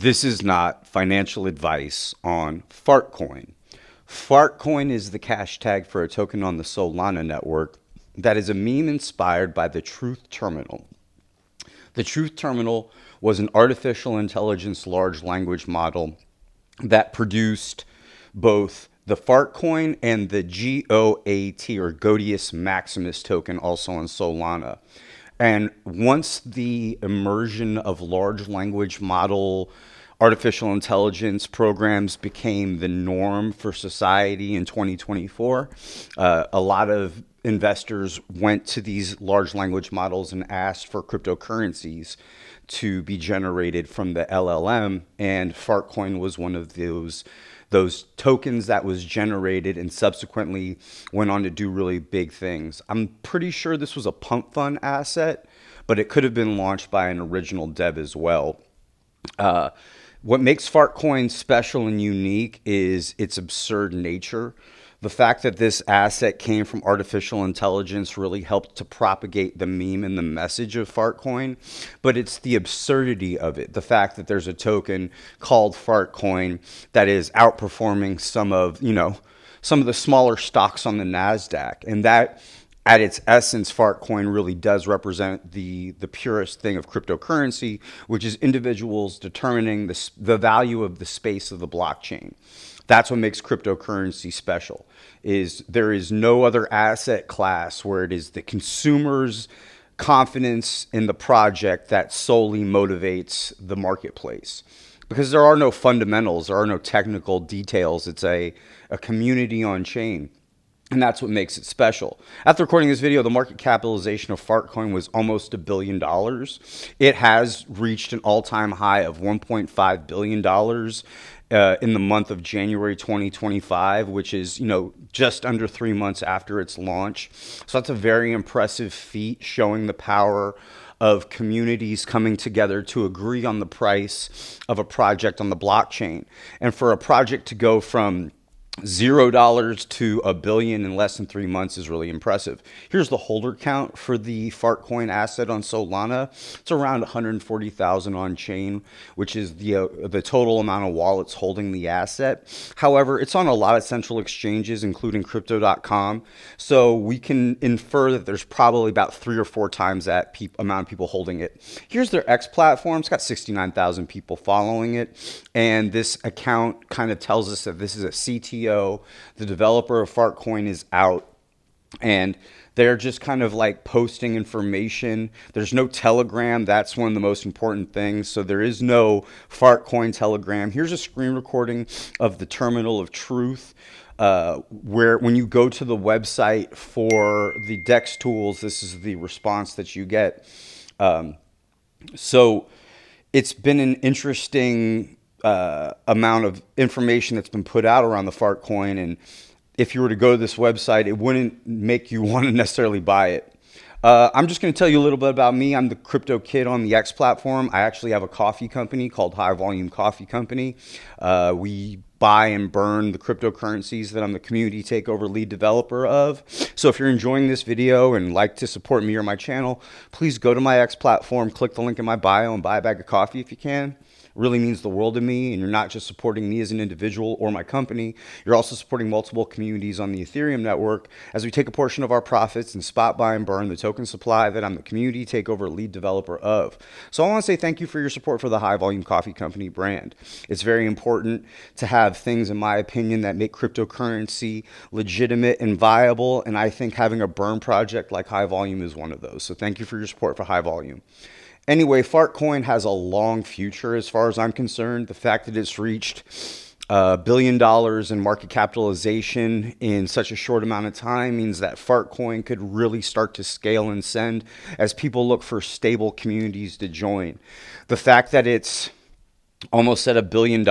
This is not financial advice on Fartcoin. Fartcoin is the cash tag for a token on the Solana network that is a meme inspired by the Truth Terminal. The Truth Terminal was an artificial intelligence large language model that produced both the Fartcoin and the GOAT or Godius Maximus token, also on Solana. And once the immersion of large language model artificial intelligence programs became the norm for society in 2024, a lot of investors went to these large language models and asked for cryptocurrencies to be generated from the LLM, and Fartcoin was one of those tokens that was generated and subsequently went on to do really big things. I'm pretty sure this was a pump fund asset, but it could have been launched by an original dev as well. What makes Fartcoin special and unique is its absurd nature. The fact that this asset came from artificial intelligence really helped to propagate the meme and the message of Fartcoin, but it's the absurdity of it. The fact that there's a token called Fartcoin that is outperforming some of the smaller stocks on the NASDAQ, and that at its essence, Fartcoin really does represent the purest thing of cryptocurrency, which is individuals determining the value of the space of the blockchain. That's what makes cryptocurrency special. Is there is no other asset class where it is the consumer's confidence in the project that solely motivates the marketplace. Because there are no fundamentals, there are no technical details. It's a community on chain. And that's what makes it special. After recording this video, the market capitalization of Fartcoin was almost $1 billion. It has reached an all-time high of $1.5 billion in the month of January 2025, which is, just under 3 months after its launch. So that's a very impressive feat, showing the power of communities coming together to agree on the price of a project on the blockchain. And for a project to go from $0 to $1 billion in less than 3 months is really impressive. Here's the holder count for the Fartcoin asset on Solana. It's around 140,000 on chain, which is the total amount of wallets holding the asset. However, it's on a lot of central exchanges, including Crypto.com. So we can infer that there's probably about 3 or 4 times that amount of people holding it. Here's their X platform. It's got 69,000 people following it. And this account kind of tells us that this is a CTO. The developer of Fartcoin is out, and they're just kind of like posting information. There's no Telegram. That's one of the most important things. So there is no Fartcoin Telegram. Here's a screen recording of the Terminal of Truth, where when you go to the website for the DEX tools, this is the response that you get. So it's been an interesting amount of information that's been put out around the Fartcoin, and if you were to go to this website, it wouldn't make you want to necessarily buy it. I'm just going to tell you a little bit about me. I'm the crypto kid on the X platform. I actually have a coffee company called High Volume Coffee Company. We buy and burn the cryptocurrencies that I'm the community takeover lead developer of. So if you're enjoying this video and like to support me or my channel, please go to my X platform, click the link in my bio, and buy a bag of coffee if you can. Really means the world to me, and you're not just supporting me as an individual or my company, you're also supporting multiple communities on the Ethereum network as we take a portion of our profits and spot buy and burn the token supply that I'm the community takeover lead developer of. So I want to say thank you for your support for the High Volume Coffee Company brand. It's very important to have things, in my opinion, that make cryptocurrency legitimate and viable, and I think having a burn project like High Volume is one of those. So thank you for your support for High Volume. Anyway, Fartcoin has a long future as far as I'm concerned. The fact that it's reached $1 billion in market capitalization in such a short amount of time means that Fartcoin could really start to scale and send as people look for stable communities to join. The fact that it's almost at $1 billion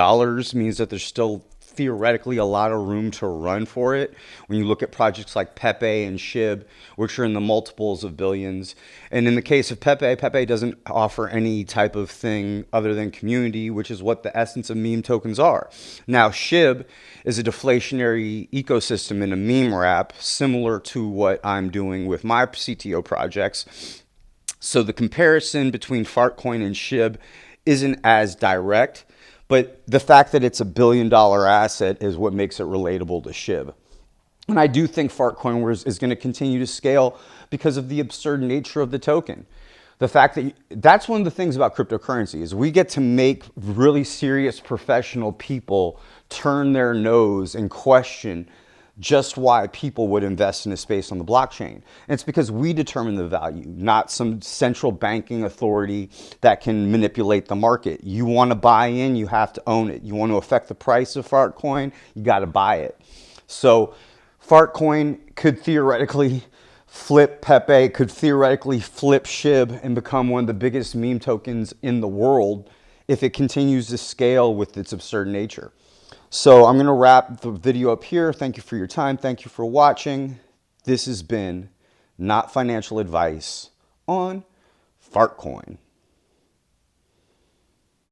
means that there's still theoretically a lot of room to run for it when you look at projects like Pepe and SHIB, which are in the multiples of billions. And in the case of Pepe, Pepe doesn't offer any type of thing other than community, which is what the essence of meme tokens are. Now, SHIB is a deflationary ecosystem in a meme wrap, similar to what I'm doing with my CTO projects. So the comparison between Fartcoin and SHIB isn't as direct, but the fact that it's $1 billion asset is what makes it relatable to SHIB. And I do think Fartcoin is going to continue to scale because of the absurd nature of the token. The fact that that's one of the things about cryptocurrency is we get to make really serious professional people turn their nose and question just why people would invest in a space on the blockchain. And it's because we determine the value, not some central banking authority that can manipulate the market. You want to buy in, you have to own it. You want to affect the price of Fartcoin, you got to buy it. So Fartcoin could theoretically flip Pepe, could theoretically flip SHIB and become one of the biggest meme tokens in the world if it continues to scale with its absurd nature. So I'm going to wrap the video up here. Thank you for your time. Thank you for watching. This has been Not Financial Advice on Fartcoin.